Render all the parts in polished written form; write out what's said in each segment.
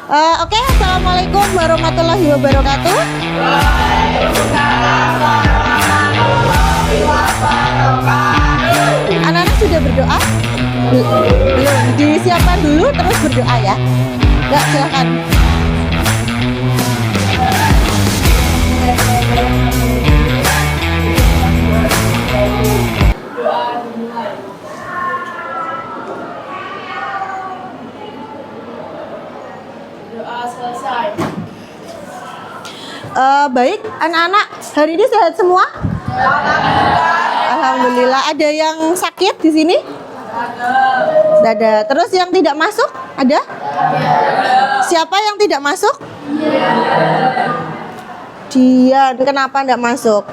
Oke, assalamualaikum warahmatullahi wabarakatuh. Anak-anak sudah berdoa? Belum. Disiapkan dulu terus berdoa ya. Enggak, silakan. Doa selesai. Baik, anak-anak hari ini sehat semua? Alhamdulillah. Ada yang sakit di sini? Tidak ada. Terus yang tidak masuk? Ada? Siapa yang tidak masuk? Dian. Kenapa tidak masuk?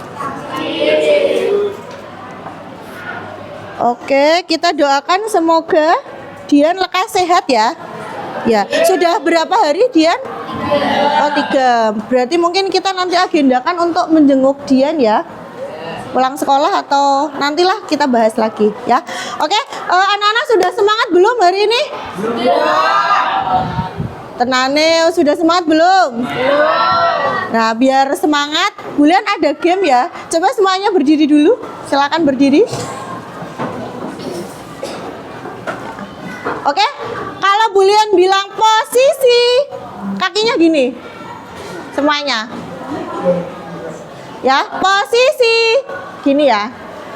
Oke, kita doakan semoga Dian lekas sehat ya. Ya, sudah berapa hari Dian? Oh, 3. Berarti mungkin kita nanti agendakan untuk menjenguk Dian ya. Pulang sekolah atau nantilah kita bahas lagi ya. Oke, anak-anak sudah semangat belum hari ini? Tenane sudah semangat belum? Nah, biar semangat, bulan ada game ya. Coba semuanya berdiri dulu. Silakan berdiri. Oke, kalau bulian bilang posisi, kakinya gini, semuanya. Ya, posisi, gini ya.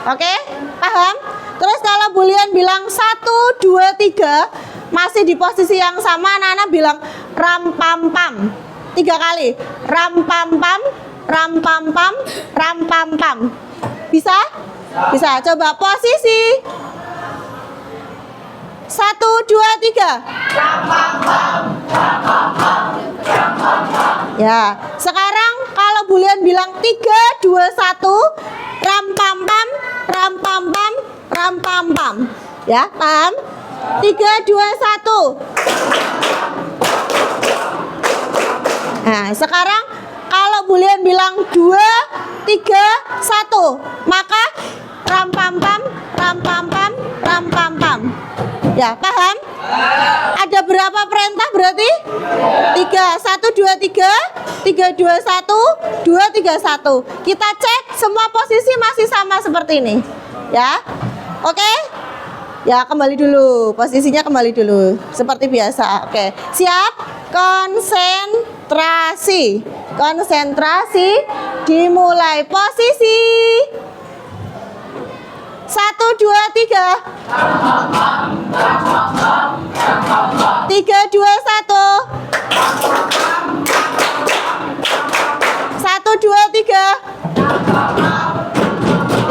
Oke, paham? Terus kalau bulian bilang 1, 2, 3, masih di posisi yang sama, anak-anak bilang ram pam pam. 3 kali, ram pam pam, ram pam pam, ram pam pam. Bisa? Bisa. Coba posisi. 1, 2, 3. Ya, sekarang kalau bulian bilang 3, 2, 1, ram pam pam, ram pam pam, ram pam pam. Ya, paham? 3, 2, 1. Nah, sekarang kalau bulian bilang 2, 3, 1, maka ram pam pam, ram pam pam, ram pam pam. Ya, paham? Ada berapa perintah berarti? 3, 1, 2, 3, 3, 2, 1, 2, 3, 1. Kita cek semua posisi masih sama seperti ini. Ya, oke? Ya, kembali dulu. Posisinya kembali dulu. Seperti biasa. Oke, siap? Konsentrasi. Konsentrasi. Dimulai posisi. 1, 2, 3. 3, 2, 1. 1, 2, 3.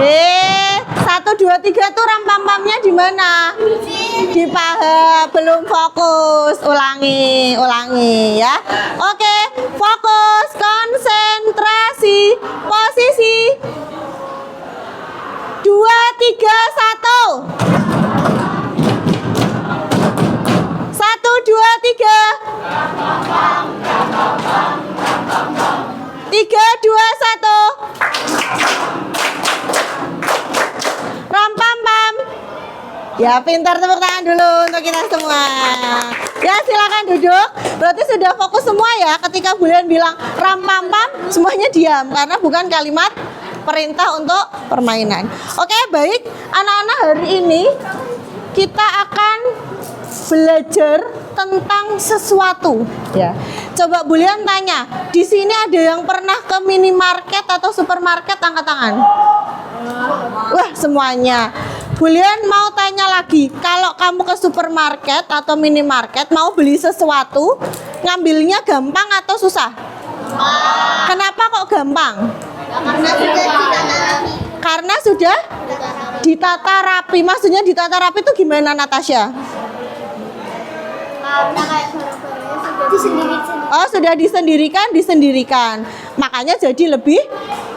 1, 2, 3 tuh ram pam pamnya di mana? Di paha, belum fokus. Ulangi, ulangi ya. Oke, fokus, konsentrasi, posisi. 2, 3, 1. 1, 2, 3. 3, 2, 1. Ram pam pam. Ya, pintar, tepuk tangan dulu untuk kita semua. Ya, silakan duduk. Berarti sudah fokus semua ya. Ketika bulian bilang ram pam pam, semuanya diam karena bukan kalimat perintah untuk permainan. Oke, baik. Anak-anak, hari ini kita akan belajar tentang sesuatu ya. Coba bulian tanya, di sini ada yang pernah ke minimarket atau supermarket? Angkat tangan. Wah, semuanya. Bulian mau tanya lagi, kalau kamu ke supermarket atau minimarket mau beli sesuatu, ngambilnya gampang atau susah? Kenapa kok gampang? Karena sudah ditata rapi. Maksudnya ditata rapi itu gimana, Natasha? Oh, sudah disendirikan. Makanya jadi lebih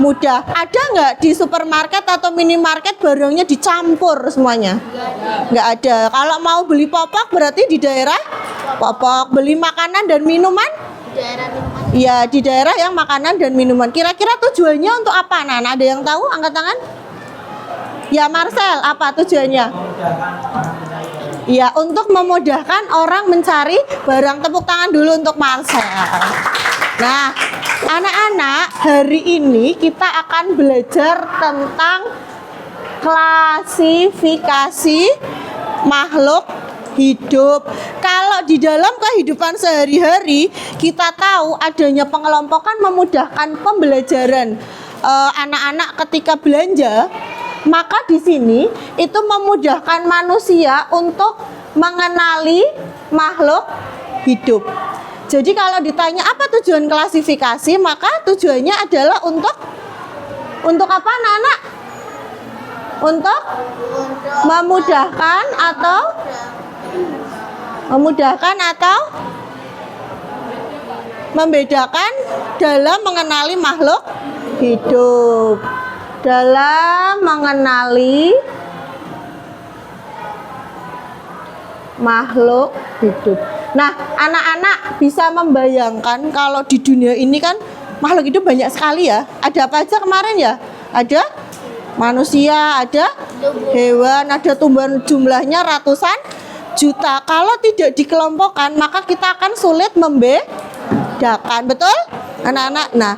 mudah. Ada nggak di supermarket atau minimarket barangnya dicampur semuanya? Nggak ada. Kalau mau beli popok berarti di daerah popok. Beli makanan dan minuman? Iya, di daerah yang makanan dan minuman. Kira-kira tujuannya untuk apa? Nah, ada yang tahu? Angkat tangan. Ya, Marcel, apa tujuannya? Ya, untuk memudahkan orang mencari barang. Tepuk tangan dulu untuk Marcel. Nah, anak-anak, hari ini kita akan belajar tentang klasifikasi makhluk hidup. Kalau di dalam kehidupan sehari-hari, kita tahu adanya pengelompokan memudahkan pembelajaran anak-anak ketika belanja. Maka di sini itu memudahkan manusia untuk mengenali makhluk hidup. Jadi kalau ditanya apa tujuan klasifikasi, maka tujuannya adalah untuk apa anak-anak? Untuk memudahkan atau membedakan dalam mengenali makhluk hidup. Dalam mengenali makhluk hidup. Nah, anak-anak bisa membayangkan kalau di dunia ini kan makhluk hidup banyak sekali ya. Ada apa aja kemarin ya? Ada manusia, ada hewan, ada tumbuhan, jumlahnya ratusan juta. Kalau tidak dikelompokkan, maka kita akan sulit membedakan. Betul, anak-anak? Nah,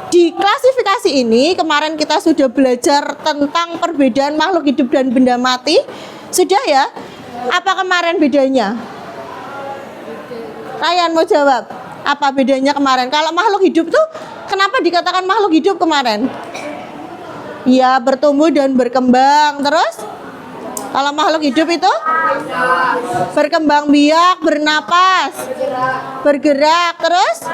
di klasifikasi ini kemarin kita sudah belajar tentang perbedaan makhluk hidup dan benda mati. Sudah ya? Apa kemarin bedanya? Ryan mau jawab. Apa bedanya kemarin? Kalau makhluk hidup tuh kenapa dikatakan makhluk hidup kemarin? Ya, bertumbuh dan berkembang. Terus? Kalau makhluk hidup itu berkembang biak, bernapas, bergerak. Terus?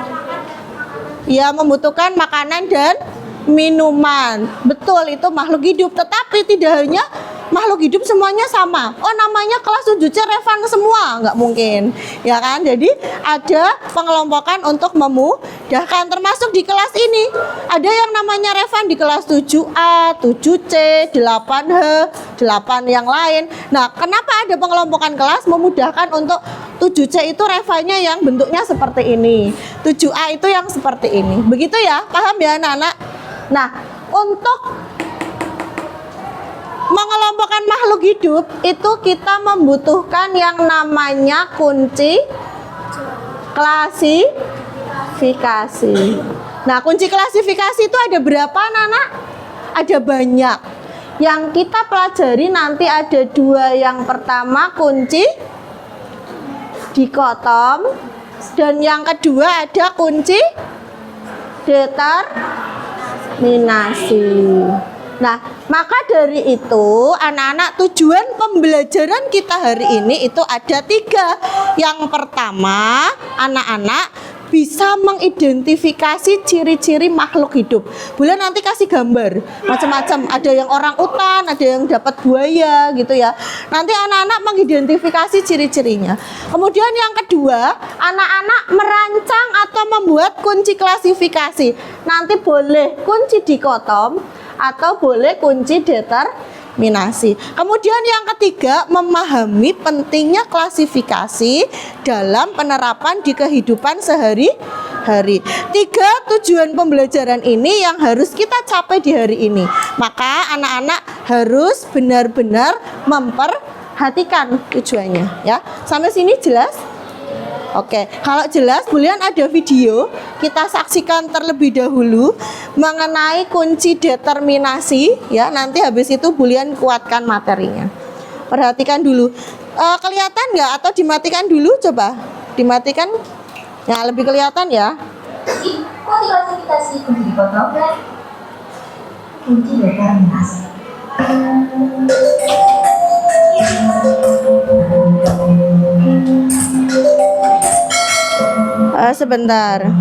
Ya, membutuhkan makanan dan minuman. Betul, itu makhluk hidup. Tetapi tidak hanya makhluk hidup semuanya sama. Oh, namanya kelas 7C Revan semua, nggak mungkin, ya kan? Jadi ada pengelompokan untuk memudahkan, termasuk di kelas ini. Ada yang namanya Revan di kelas 7A, 7C, 8H, 8 yang lain. Nah, kenapa ada pengelompokan kelas? Memudahkan untuk 7C itu Revannya yang bentuknya seperti ini, 7A itu yang seperti ini. Begitu ya, paham ya anak-anak? Nah, untuk mengelompokkan makhluk hidup itu kita membutuhkan yang namanya kunci klasifikasi. Nah, kunci klasifikasi itu ada berapa anak-anak? Ada banyak. Yang kita pelajari nanti ada dua. Yang pertama kunci dikotom, dan yang kedua ada kunci determinasi. Nah, maka dari itu anak-anak, tujuan pembelajaran kita hari ini itu ada 3. Yang pertama, anak-anak bisa mengidentifikasi ciri-ciri makhluk hidup. Boleh nanti kasih gambar macam-macam. Ada yang orang utan, ada yang dapat buaya gitu ya. Nanti anak-anak mengidentifikasi ciri-cirinya. Kemudian yang kedua, anak-anak merancang atau membuat kunci klasifikasi. Nanti boleh kunci dikotom atau boleh kunci determinasi. Kemudian yang ketiga, memahami pentingnya klasifikasi dalam penerapan di kehidupan sehari-hari. 3 tujuan pembelajaran ini yang harus kita capai di hari ini. Maka anak-anak harus benar-benar memperhatikan tujuannya ya. Sampai sini jelas? Oke, kalau jelas, bulian ada video kita saksikan terlebih dahulu mengenai kunci determinasi ya. Nanti habis itu bulian kuatkan materinya. Perhatikan dulu. Kelihatan nggak atau dimatikan dulu? Coba dimatikan. Ya, lebih kelihatan ya. Kunci klasifikasi, kunci dikotom dan kunci determinasi. Sebentar.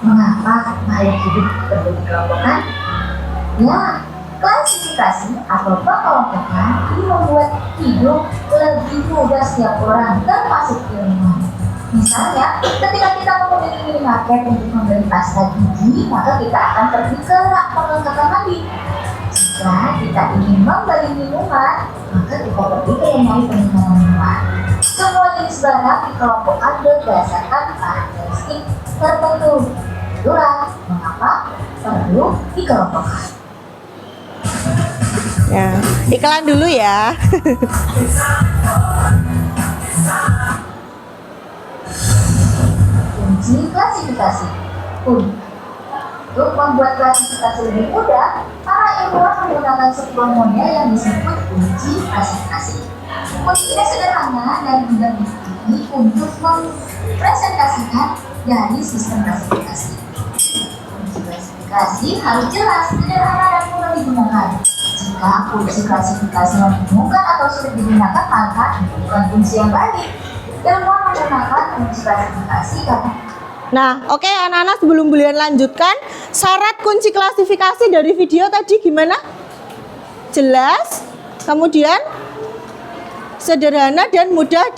Mengapa makhluk hidup perlu dikelompokkan? Ya, klasifikasi atau pengelompokan ini membuat hidup lebih mudah setiap orang, termasuk ilmuwan. Misalnya, ketika kita mengunjungi minimarket untuk membeli pasta gigi, maka kita akan pergi ke rak perlengkapan mandi. Jika kita ingin membeli minuman, maka kita pergi ke lemari penyimpanan minuman. Semua jenis barang dikelompokkan berdasarkan karakteristik tertentu. Itulah mengapa perlu dikelompokkan. Ya, iklan dulu ya. Kunci klasifikasi. Untuk membuat klasifikasi lebih mudah, para ilmuwan menggunakan sebuah model yang disebut kunci klasifikasi. Kunci ini sederhana dan mudah dipahami untuk mempresentasikan dari sistem klasifikasi. Kunci klasifikasi harus jelas, sederhana, dan mudah digunakan. Jika kunci klasifikasi membingungkan atau sulit digunakan, maka bukan kunci yang baik. Ilmuwan menggunakan kunci klasifikasi karena Nah, oke anak-anak, sebelum Bulian lanjutkan, syarat kunci klasifikasi dari video tadi gimana? Jelas, kemudian sederhana dan mudah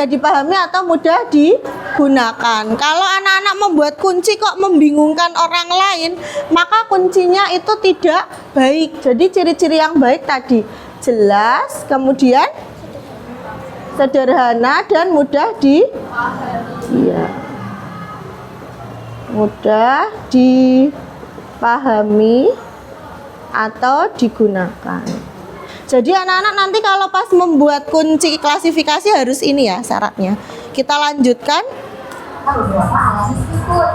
dipahami atau mudah digunakan. Kalau anak-anak membuat kunci kok membingungkan orang lain, maka kuncinya itu tidak baik. Jadi ciri-ciri yang baik tadi jelas, kemudian sederhana dan mudah mudah dipahami atau digunakan. Jadi anak-anak nanti kalau pas membuat kunci klasifikasi harus ini ya syaratnya. Kita lanjutkan. beberapa alasan berikut.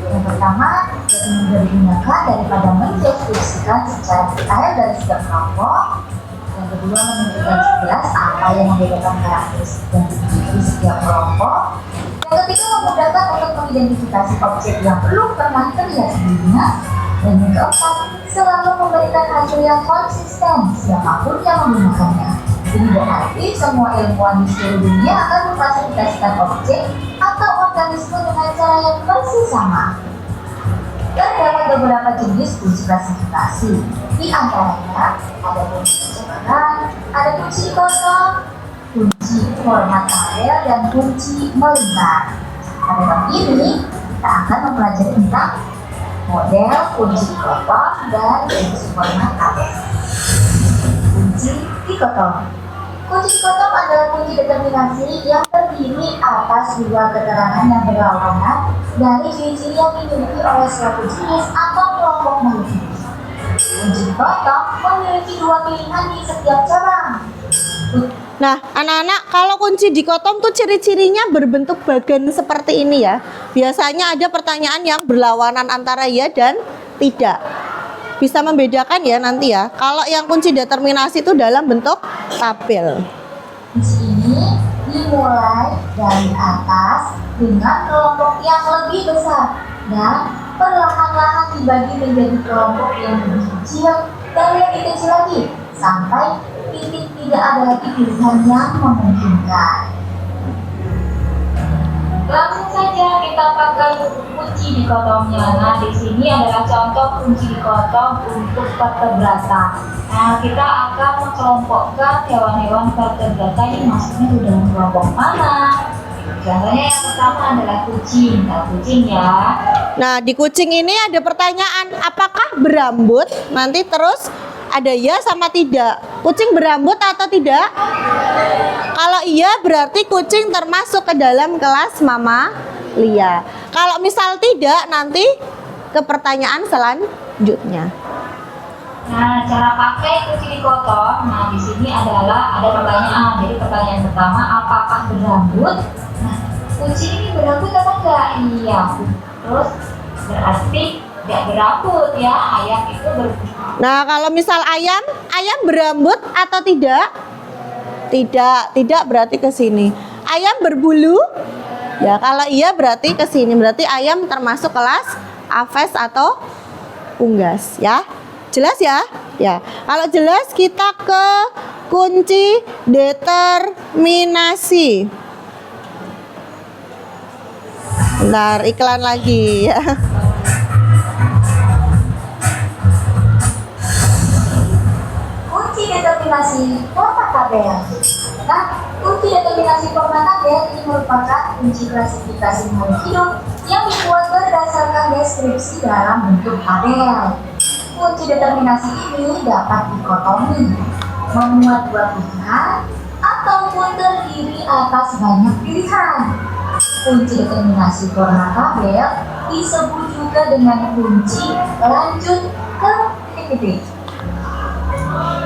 Yang pertama, lebih mudah digunakan daripada mendeskripsikan secara detail dari setiap kelompok. Yang kedua, menunjukkan jelas apa yang membedakan karakteristik dan ciri setiap kelompok. Yang ketiga, memudahkan untuk mengidentifikasi objek yang belum pernah terlihat sebelumnya. Dan yang keempat, selalu memberikan hasil yang konsisten siapapun yang menggunakannya. Ini berarti semua ilmuwan di seluruh dunia akan memklasifikasikan objek atau organisme dengan cara yang persis sama. Terdapat beberapa jenis kunci klasifikasi. Di antaranya ada kunci percakapan, ada kunci kosong, kunci format tabel, dan kunci melingkar. Pada bab ini kita akan mempelajari tentang model kunci dikotom dan kunci format tabel. Kunci dikotom. Kunci dikotom adalah kunci determinasi yang terdiri atas dua keterangan yang berlawanan dari ciri-ciri yang dimiliki oleh suatu jenis atau kelompok makhluk. Kunci dikotom memiliki dua pilihan di setiap cabang. Nah, anak-anak, kalau kunci dikotom tuh ciri-cirinya berbentuk bagan seperti ini ya. Biasanya ada pertanyaan yang berlawanan antara ya dan tidak. Bisa membedakan ya nanti ya. Kalau yang kunci determinasi itu dalam bentuk tabel. Kunci ini dimulai dari atas dengan kelompok yang lebih besar dan perlahan-lahan dibagi menjadi kelompok yang lebih kecil dan lebih kecil lagi sampai titik tidak ada lagi pilihan yang memungkinkan. Langsung saja kita pakai kunci dikotomnya. Nah, di sini adalah contoh kunci dikotom untuk vertebrata. Nah, kita akan mengelompokkan hewan-hewan vertebrata ini masuknya ke dalam kelompok mana. Contohnya yang pertama adalah kucing. Nah, kucing ya. Nah, di kucing ini ada pertanyaan, apakah berambut? Nanti terus ada ya sama tidak. Kucing berambut atau tidak? Kalau iya berarti kucing termasuk ke dalam kelas mamalia. Kalau misal tidak, nanti ke pertanyaan selanjutnya. Nah, cara pakai kunci dikotom. Nah, di sini adalah ada pertanyaan. Jadi pertanyaan pertama, apakah berambut? Nah, kucing ini berambut apa enggak? Iya. Terus berarti tidak berambut ya. Ayam itu berambut. Nah, kalau misal ayam berambut atau tidak? Tidak berarti ke sini. Ayam berbulu? Ya, kalau iya berarti ke sini. Berarti ayam termasuk kelas aves atau unggas ya. Jelas ya? Ya. Kalau jelas kita ke kunci determinasi. Bentar, iklan lagi ya. Kunci determinasi format tabel. Nah, kunci determinasi format tabel ini merupakan kunci klasifikasi makhluk hidup yang dibuat berdasarkan deskripsi dalam bentuk tabel. Kunci determinasi ini dapat dikotomi, memuat dua pilihan, ataupun terdiri atas banyak pilihan. Kunci determinasi format tabel disebut juga dengan kunci lanjut ke titik-titik.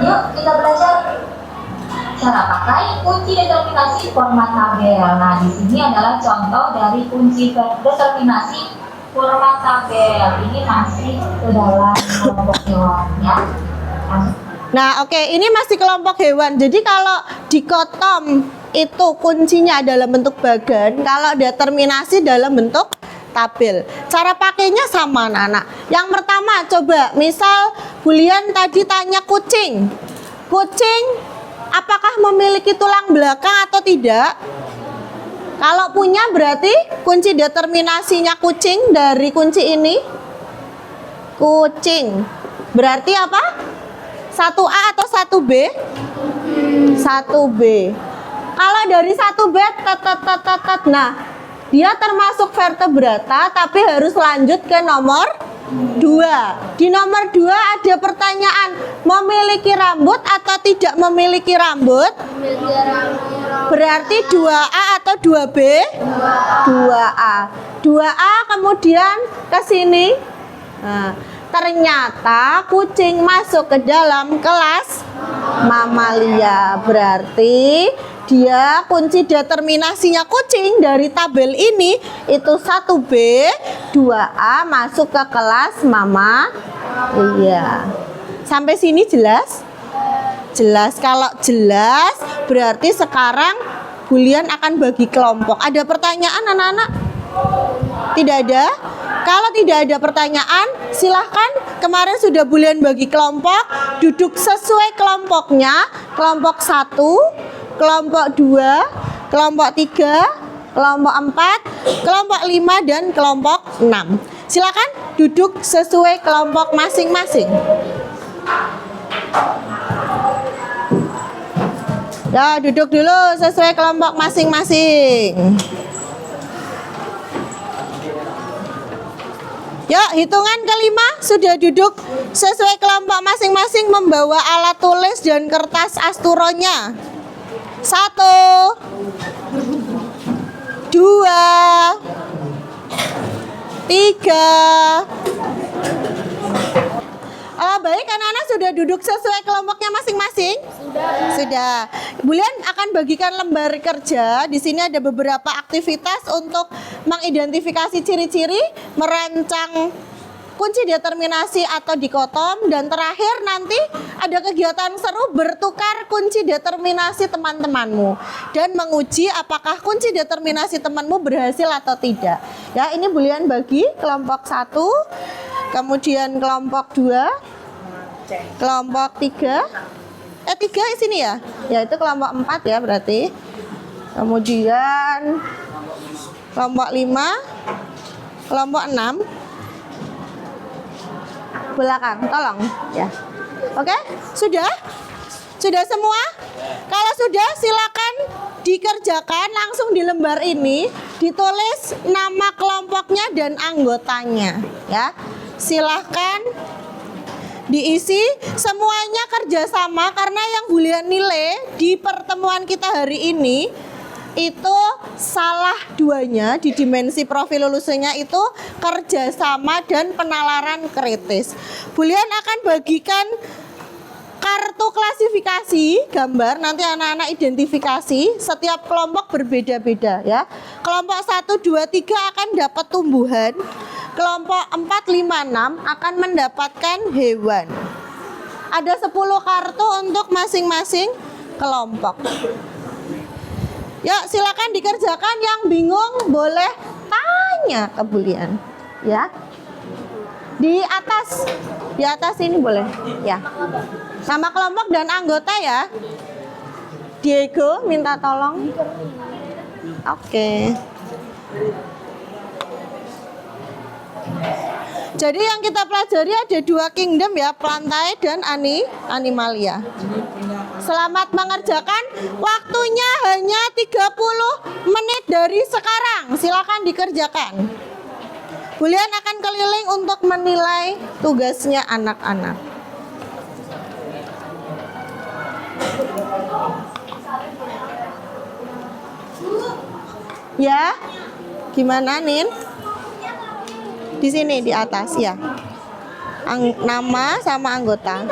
Yuk kita belajar cara pakai kunci determinasi format tabel. Nah, di sini adalah contoh dari kunci determinasi format tabel. Ini masih ke dalam kelompok hewan ya. Nah, oke, ini masih kelompok hewan. Jadi kalau dikotom itu kuncinya dalam bentuk bagan, kalau determinasi dalam bentuk tabel. Cara pakainya sama, anak-anak. Yang pertama, coba misal Bulian tadi tanya kucing. Kucing apakah memiliki tulang belakang atau tidak? Kalau punya berarti kunci determinasinya kucing dari kunci ini kucing. Berarti apa? 1A atau 1B? 1B. Kalau dari 1B nah, dia termasuk vertebrata tapi harus lanjut ke nomor 2. Di nomor 2 ada pertanyaan, memiliki rambut atau tidak memiliki rambut? Berarti 2A atau 2B? 2A. 2A kemudian ke sini. Nah, ternyata kucing masuk ke dalam kelas mamalia. Berarti dia kunci determinasinya kucing dari tabel ini itu 1B, 2A masuk ke kelas mama. Iya. Sampai sini jelas? Jelas. Kalau jelas berarti sekarang Bulian akan bagi kelompok. Ada pertanyaan anak-anak? Tidak ada? Kalau tidak ada pertanyaan, silahkan. Kemarin sudah Bulian bagi kelompok, duduk sesuai kelompoknya. Kelompok 1, kelompok 2, kelompok 3, kelompok 4, kelompok 5, dan kelompok 6. Silakan duduk sesuai kelompok masing-masing. Ya, duduk dulu sesuai kelompok masing-masing. Yuk, hitungan kelima sudah duduk sesuai kelompok masing-masing membawa alat tulis dan kertas asturonya. 1, 2, 3. Baik, anak-anak sudah duduk sesuai kelompoknya masing-masing? Sudah. Bulian akan bagikan lembar kerja. Di sini ada beberapa aktivitas untuk mengidentifikasi ciri-ciri, merancang kunci determinasi atau dikotom, dan terakhir nanti ada kegiatan seru bertukar kunci determinasi teman-temanmu dan menguji apakah kunci determinasi temanmu berhasil atau tidak. Ya, ini Bulian bagi kelompok 1, kemudian kelompok 2, kelompok 3. 3 sini ya? Ya, itu kelompok 4 ya berarti. Kemudian kelompok 5, kelompok 6. Belakang, tolong ya. Oke, sudah? Sudah semua? Kalau sudah, silakan dikerjakan langsung di lembar ini, ditulis nama kelompoknya dan anggotanya ya. Silahkan diisi, semuanya kerjasama karena yang Bulian nilai di pertemuan kita hari ini itu salah duanya di dimensi profil lulusnya itu kerjasama dan penalaran kritis. Bulian akan bagikan kartu klasifikasi gambar, nanti anak-anak identifikasi, setiap kelompok berbeda-beda ya. Kelompok 1, 2, 3 akan dapat tumbuhan, kelompok 4, 5, 6 akan mendapatkan hewan. Ada 10 kartu untuk masing-masing kelompok. Ya, silakan dikerjakan. Yang bingung boleh tanya ke Bulian ya. Di atas ini boleh ya. Nama kelompok dan anggota ya. Diego minta tolong. Oke. Jadi yang kita pelajari ada 2 kingdom ya, plantae dan animalia. Selamat mengerjakan. Waktunya hanya 30 menit dari sekarang. Silakan dikerjakan. Bulian akan keliling untuk menilai tugasnya anak-anak. Ya, gimana Nin? Di sini di atas ya. Nama sama anggota.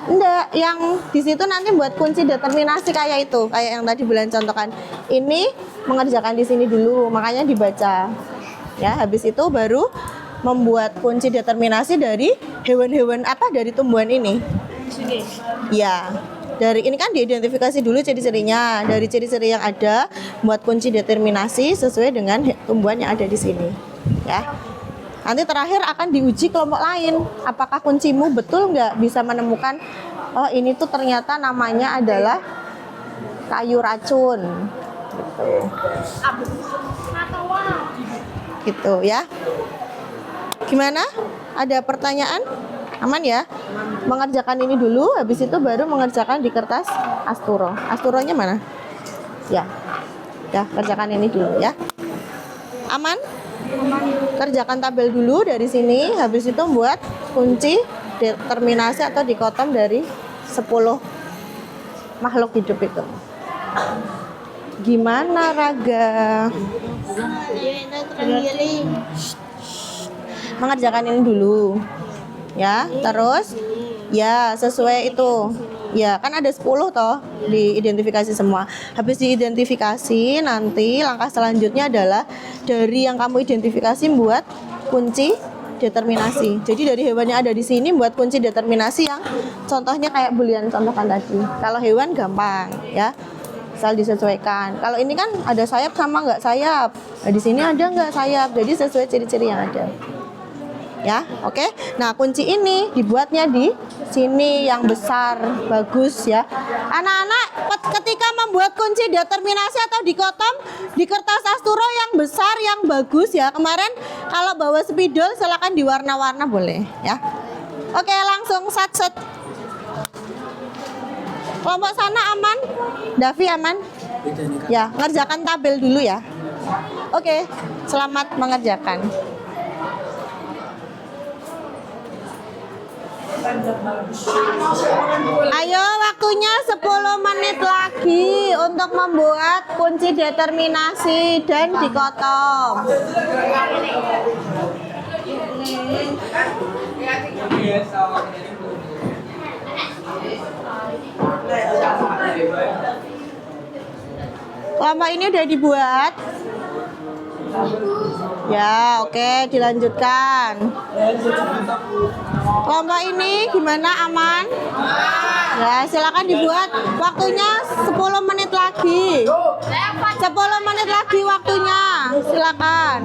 Enggak, yang di situ nanti buat kunci determinasi kayak itu, kayak yang tadi bulan contohkan. Ini mengerjakan di sini dulu, makanya dibaca. Ya, habis itu baru membuat kunci determinasi dari hewan-hewan apa dari tumbuhan ini. Sini. Ya, dari ini kan diidentifikasi dulu ciri-cirinya. Dari ciri-ciri yang ada, buat kunci determinasi sesuai dengan tumbuhan yang ada di sini. Ya. Nanti terakhir akan diuji kelompok lain. Apakah kuncimu betul nggak bisa menemukan, oh ini tuh ternyata namanya adalah kayu racun. Gitu ya. Gimana? Ada pertanyaan? Aman ya? Mengerjakan ini dulu, habis itu baru mengerjakan di kertas asturo. Asturonya mana? Ya. Ya, kerjakan ini dulu ya. Aman? Kerjakan tabel dulu dari sini, habis itu buat kunci determinasi atau dikotom dari 10 makhluk hidup itu. Gimana Raga? Mengerjakan ini dulu. Ya, terus ya sesuai itu. Ya, kan ada 10 toh diidentifikasi semua. Habis diidentifikasi nanti langkah selanjutnya adalah dari yang kamu identifikasi buat kunci determinasi. Jadi dari hewan yang ada di sini buat kunci determinasi yang contohnya kayak bulian contohkan tadi. Kalau hewan gampang ya. Asal disesuaikan. Kalau ini kan ada sayap sama nggak sayap. Nah, di sini ada nggak sayap. Jadi sesuai ciri-ciri yang ada. Ya, oke. Nah, kunci ini dibuatnya di sini yang besar, bagus ya. Anak-anak, ketika membuat kunci determinasi atau dikotom di kertas asturo yang besar, yang bagus ya. Kemarin kalau bawa spidol silakan diwarna-warna boleh ya. Oke, langsung sat-set. Kelompok sana aman? Davi aman? Ya, ngerjakan tabel dulu ya. Oke, selamat mengerjakan. Ayo waktunya 10 menit lagi untuk membuat kunci determinasi dan dikotom. Kelompok ini udah dibuat? Ya, oke, dilanjutkan. Kelompok ini gimana, aman? Ya, silakan dibuat. Waktunya 10 menit lagi. 10 menit lagi waktunya. Silakan.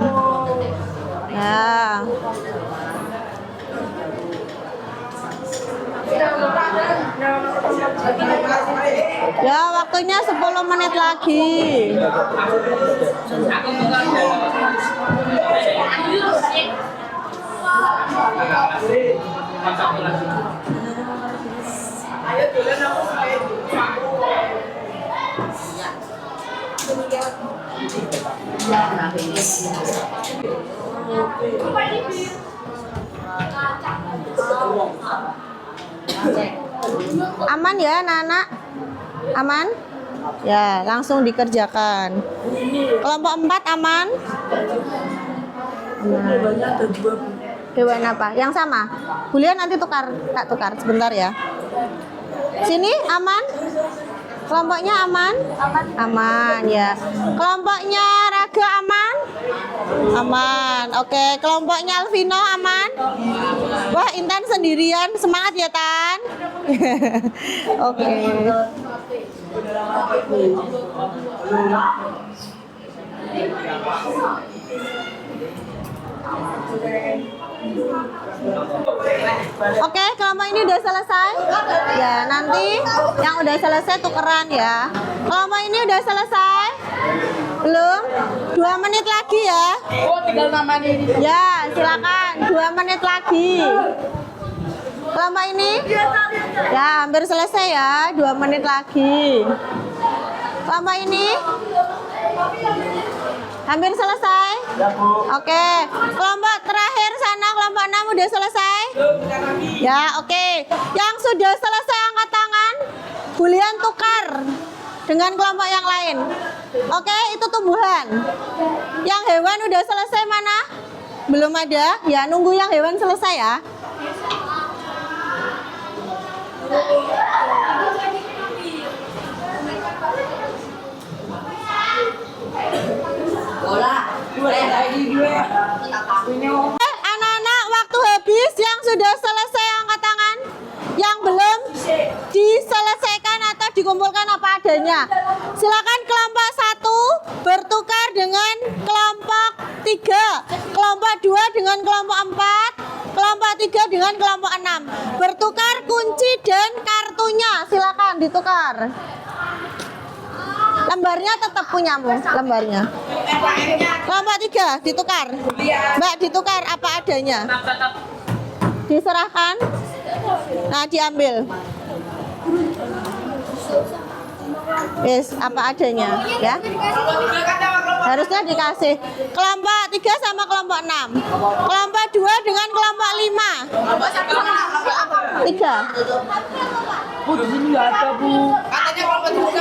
Ya. Ya, waktunya 10 menit lagi. Aman ya anak-anak? Aman? Ya, langsung dikerjakan. Kelompok 4 aman? Hewan apa? Yang sama? Bulian nanti tukar, tak tukar sebentar ya. Sini aman? Kelompoknya aman? Aman ya. Kelompoknya Raga aman? Aman. Oke, kelompoknya Alvino aman? Wah, Intan sendirian. Semangat ya, Tan. Oke. Oke, kelompok ini udah selesai. Ya, nanti yang udah selesai tukeran ya. Kelompok ini udah selesai? Belum? 2 menit lagi ya. Oh, tinggal namanya ini. Ya, silakan. 2 menit lagi. Kelompok ini? Ya, hampir selesai ya. 2 menit lagi. Kelompok ini? Hampir selesai? Oke. Kelompok terakhir sana, kelompok 6 udah selesai? Ya, oke. Yang sudah selesai angkat tangan. Bulian tukar dengan kelompok yang lain. Oke, itu tumbuhan. Yang hewan udah selesai mana? Belum ada? Ya, nunggu yang hewan selesai ya. Anak-anak, waktu habis. Yang sudah selesai angkat tangan. Yang belum diselesaikan atau dikumpulkan apa adanya. Silakan kelompok 1 bertukar dengan kelompok 3, kelompok 2 dengan kelompok 4, kelompok 3 dengan kelompok 6. Bertukar kunci dan kartunya. Silakan ditukar. Lembarnya tetap punyamu, lembarnya. Kelompok 3 ditukar. Mbak ditukar apa adanya. Diserahkan. Nah, diambil. Yes, apa adanya, ya. Harusnya dikasih. Kelompok 3 sama kelompok 6. Kelompok 2 dengan kelompok 5. 3.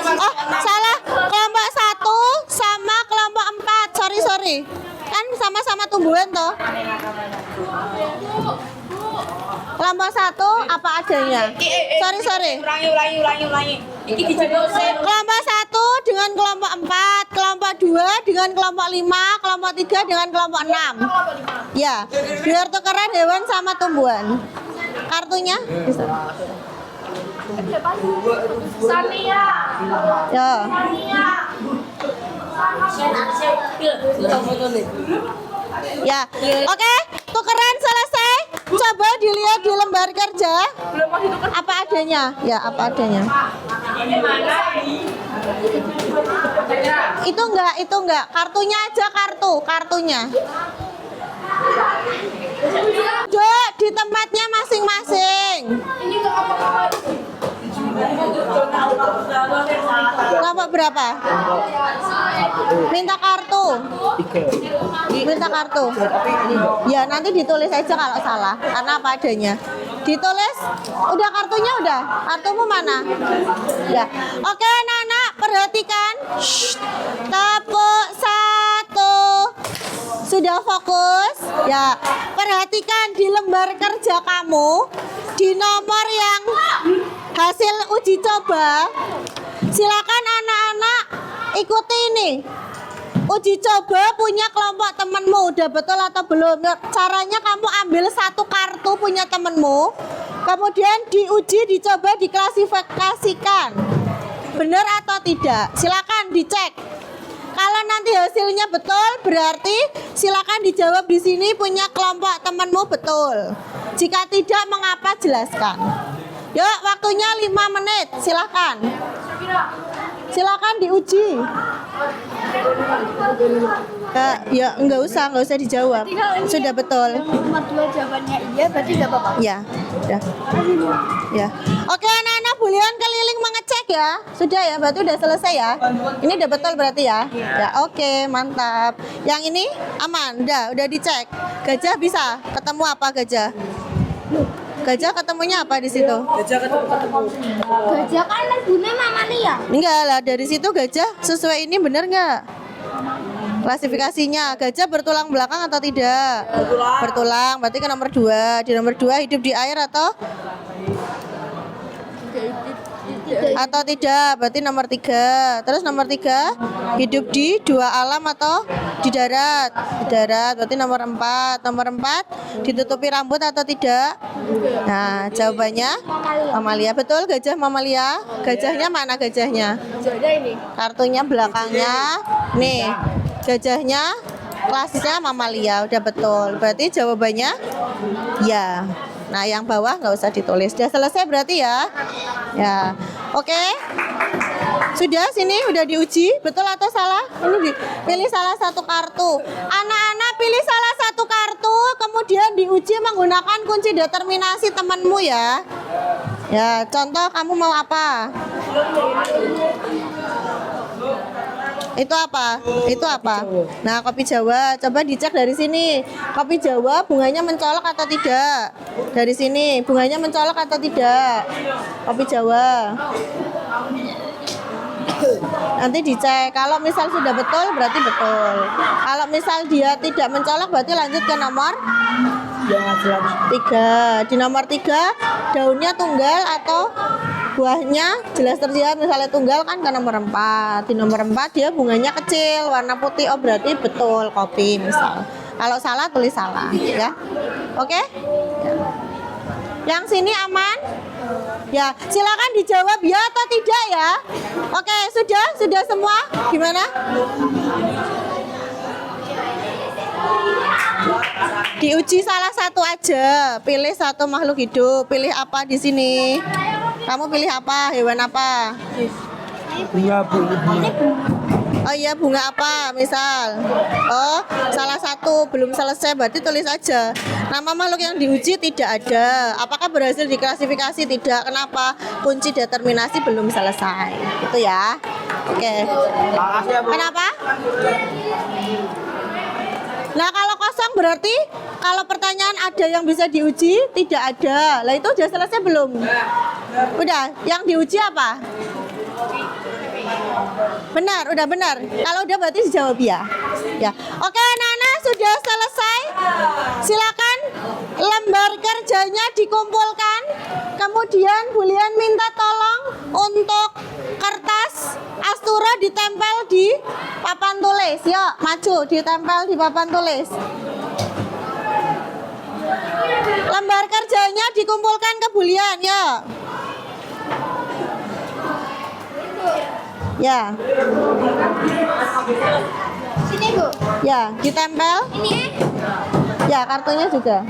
Oh, salah. Kelompok 1 sama kelompok 4. Sorry. Kan sama-sama tumbuhan toh. Kelompok 1 apa adanya. Sorry. Ulangi. Iki dijebol Kelompok 1 dengan kelompok 4, kelompok 2 dengan kelompok 5, kelompok 3 dengan kelompok 6. Ya, biar tukeran hewan sama tumbuhan. Kartunya bisa. Sania. Ya. Ya. Oke, tukeran selesai. Coba dilihat di lembar kerja. Apa adanya? Ya, apa adanya. Itu enggak. Kartunya aja kartunya. Duduk di tempatnya masing-masing. Kelompok berapa? Minta kartu. Ya, nanti ditulis aja kalau salah. Karena apa adanya. Ditulis. Udah kartunya udah. Kartumu mana? Ya. Oke, anak-anak, perhatikan. Tepuk 1. Sudah fokus? Ya. Perhatikan di lembar kerja kamu di nomor yang hasil uji coba. Silakan anak-anak ikuti ini. Uji coba punya kelompok temenmu. Udah betul atau belum? Caranya kamu ambil satu kartu punya temenmu, kemudian dicoba diklasifikasikan benar atau tidak. Silakan dicek. Kalau nanti hasilnya betul, berarti silakan dijawab di sini punya kelompok temanmu betul. Jika tidak, mengapa, jelaskan. Yuk, waktunya 5 menit. Silakan. Silakan diuji. Ya, enggak usah dijawab. Sudah betul. Nomor 2 jawabannya iya, berarti enggak apa-apa. Ya, sudah. Ya. Oke, anak-anak bulian keliling mengecek ya. Sudah ya, berarti udah selesai ya. Ini udah betul berarti ya. Ya, oke, mantap. Yang ini aman, udah dicek. Gajah bisa ketemu apa gajah? Gajah ketemunya apa di situ? Gajah kan guna mamalia. Enggak lah, dari situ gajah sesuai ini bener nggak? Klasifikasinya gajah bertulang belakang atau tidak? Bertulang, berarti ke nomor 2. Di nomor 2 hidup di air atau tidak? Berarti nomor 3. Terus nomor 3 hidup di 2 alam atau di darat? Di darat, berarti nomor 4. Nomor 4 ditutupi rambut atau tidak? Nah, jawabannya mamalia. Betul, gajah mamalia. Gajahnya mana gajahnya? Ini. Kartunya belakangnya. Nih, gajahnya klasisnya mamalia. Udah betul. Berarti jawabannya ya. Nah, yang bawah nggak usah ditulis. Sudah selesai berarti ya. Ya. Oke. Sudah, sini udah diuji. Betul atau salah? Ini pilih salah satu kartu. Anak-anak pilih salah satu kartu, kemudian diuji menggunakan kunci determinasi temanmu ya. Ya, contoh kamu mau apa? Itu apa? Itu apa? Nah, kopi Jawa. Coba dicek dari sini. Kopi Jawa bunganya mencolok atau tidak? Dari sini, bunganya mencolok atau tidak? Kopi Jawa. Nanti dicek. Kalau misal sudah betul, berarti betul. Kalau misal dia tidak mencolok, berarti lanjut ke nomor 3. Di nomor 3 daunnya tunggal atau buahnya jelas terlihat, misalnya tunggal kan ke nomor 4. Di nomor 4 dia bunganya kecil, warna putih, oh berarti betul kopi misal. Kalau salah tulis salah ya. Oke? Yang sini aman? Ya, silakan dijawab ya atau tidak ya. Oke, sudah semua? Gimana? Diuji salah satu aja, pilih satu makhluk hidup. Pilih apa di sini? Kamu pilih apa? Hewan apa? Oh iya, bunga apa? Misal. Oh, salah satu belum selesai, berarti tulis aja. Nama makhluk yang diuji tidak ada. Apakah berhasil diklasifikasi? Tidak. Kenapa? Kunci determinasi belum selesai. Itu ya. Oke. Kenapa? Nah, kalau kosong berarti kalau pertanyaan ada yang bisa diuji, tidak ada. Lah itu udah selesai belum? Udah. Yang diuji apa? Benar, udah benar. Kalau udah berarti dijawab ya. Ya. Oke, anak-anak sudah selesai. Silakan lembar kerjanya dikumpulkan. Kemudian Bulian minta tolong untuk kertas Astura ditempel di papan tulis. Yuk, maju ditempel di papan tulis. Lembar kerjanya dikumpulkan ke Bulian, yuk. Ya. Sini Bu. Ya, ditempel. Ini Ya, kartunya juga.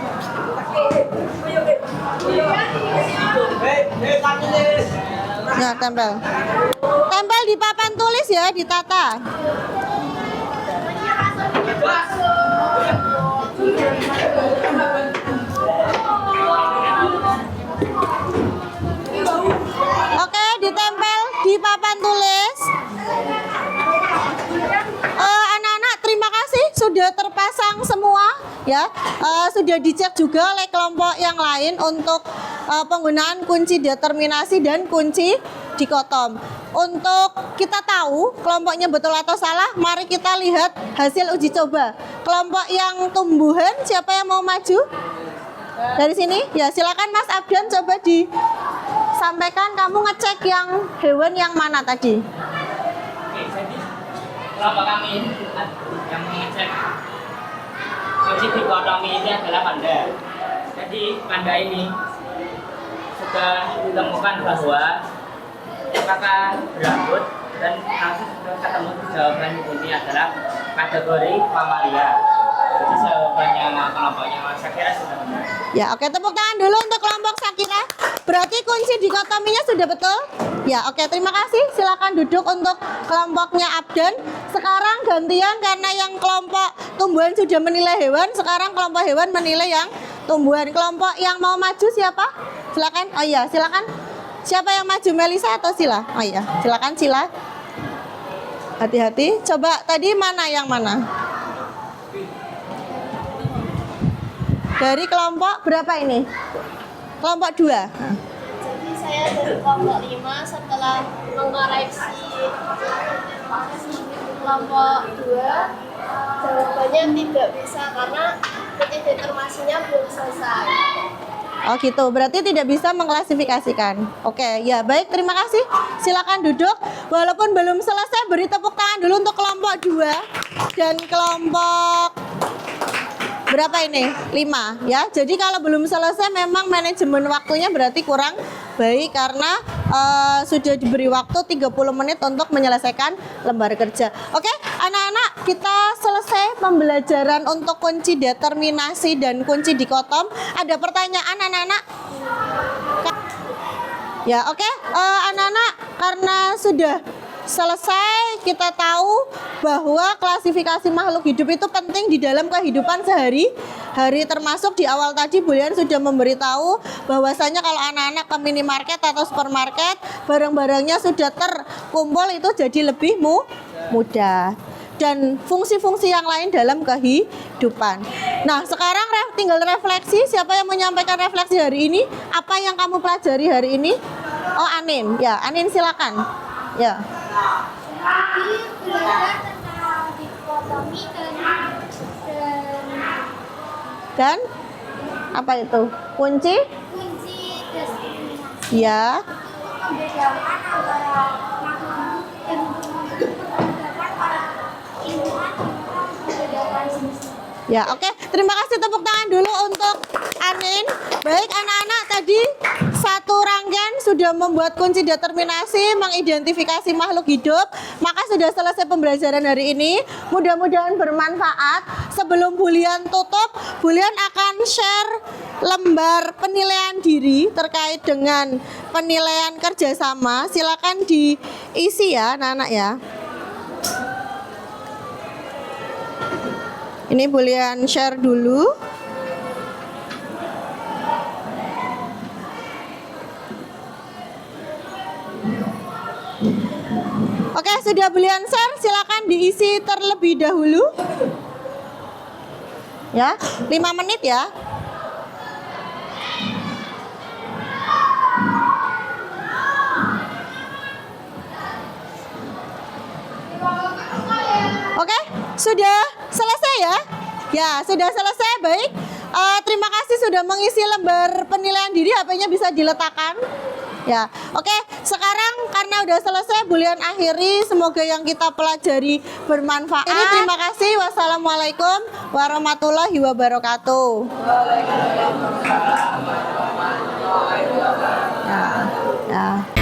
Ya, tempel. Tempel di papan tulis ya, ditata. Oke, ditempel di papan tulis. Anak-anak, terima kasih sudah terpasang semua ya. Sudah dicek juga oleh kelompok yang lain untuk penggunaan kunci determinasi dan kunci dikotom. Untuk kita tahu kelompoknya betul atau salah, mari kita lihat hasil uji coba. Kelompok yang tumbuhan, siapa yang mau maju? Dari sini? Ya, silakan Mas Abdan coba disampaikan, kamu ngecek yang hewan yang mana tadi? Oke, jadi kelompok kami yang mengecek kunci dikotomi ini adalah panda. Jadi panda ini sudah ditemukan bahwa apakah berambut dan langsung sudah ketemu jawaban ini adalah kategori mamalia. Jadi jawabannya kelompoknya Sakira sudah benar. Ya, oke, tepuk tangan dulu untuk kelompok Sakira. Berarti kunci dikotominya sudah betul? Ya, oke, terima kasih. Silakan duduk untuk kelompoknya Abdan. Sekarang gantian karena yang kelompok tumbuhan sudah menilai hewan, sekarang kelompok hewan menilai yang tumbuhan. Kelompok yang mau maju siapa? Silakan. Oh iya, silakan. Siapa yang maju, Melisa atau Sila? Oh iya, silakan Sila. Hati-hati. Coba tadi mana yang mana? Dari kelompok berapa ini? Kelompok 2. Jadi saya dari kelompok 5 setelah mengoreksi kelompok 2, jawabannya tidak bisa karena kunci determinasinya belum selesai. Oh gitu, berarti tidak bisa mengklasifikasikan. Oke, ya baik, terima kasih. Silakan duduk. Walaupun belum selesai, beri tepuk tangan dulu untuk kelompok 2 dan kelompok berapa ini? 5 ya. Jadi kalau belum selesai memang manajemen waktunya berarti kurang baik karena sudah diberi waktu 30 menit untuk menyelesaikan lembar kerja. Oke, anak-anak, kita selesai pembelajaran untuk kunci determinasi dan kunci dikotom. Ada pertanyaan anak-anak? Ya, oke. Anak-anak, karena sudah selesai, kita tahu bahwa klasifikasi makhluk hidup itu penting di dalam kehidupan sehari-hari, termasuk di awal tadi Bulian sudah memberitahu bahwasanya kalau anak-anak ke minimarket atau supermarket, barang-barangnya sudah terkumpul itu jadi lebih mudah dan fungsi-fungsi yang lain dalam kehidupan. Nah, sekarang tinggal refleksi. Siapa yang menyampaikan refleksi hari ini? Apa yang kamu pelajari hari ini? Oh, Anin. Ya, Anin silakan. Ya. Jadi belajar tentang dikotomi dan Dan Apa itu? Kunci? Kunci diskriminasi Ya. membedakan antara makhluk yang membedakan para ilmuwan dengan membedakan jenisnya. Ya, oke. Terima kasih, tepuk tangan dulu untuk Anin. Baik, anak-anak, tadi satu rangkaian sudah membuat kunci determinasi, mengidentifikasi makhluk hidup. Maka sudah selesai pembelajaran hari ini. Mudah-mudahan bermanfaat. Sebelum Bulian tutup, Bulian akan share lembar penilaian diri terkait dengan penilaian kerjasama. Silakan diisi ya, anak-anak ya. Ini Bulian share dulu. Oke, sudah Bulian share, silakan diisi terlebih dahulu. Ya, 5 menit ya. Oke, sudah selesai ya? Ya, sudah selesai. Baik. Terima kasih sudah mengisi lembar penilaian diri. HP-nya bisa diletakkan. Ya, oke. Sekarang karena udah selesai, Bulian akhiri. Semoga yang kita pelajari bermanfaat. Terima kasih. Wassalamualaikum warahmatullahi wabarakatuh. Ya, ya.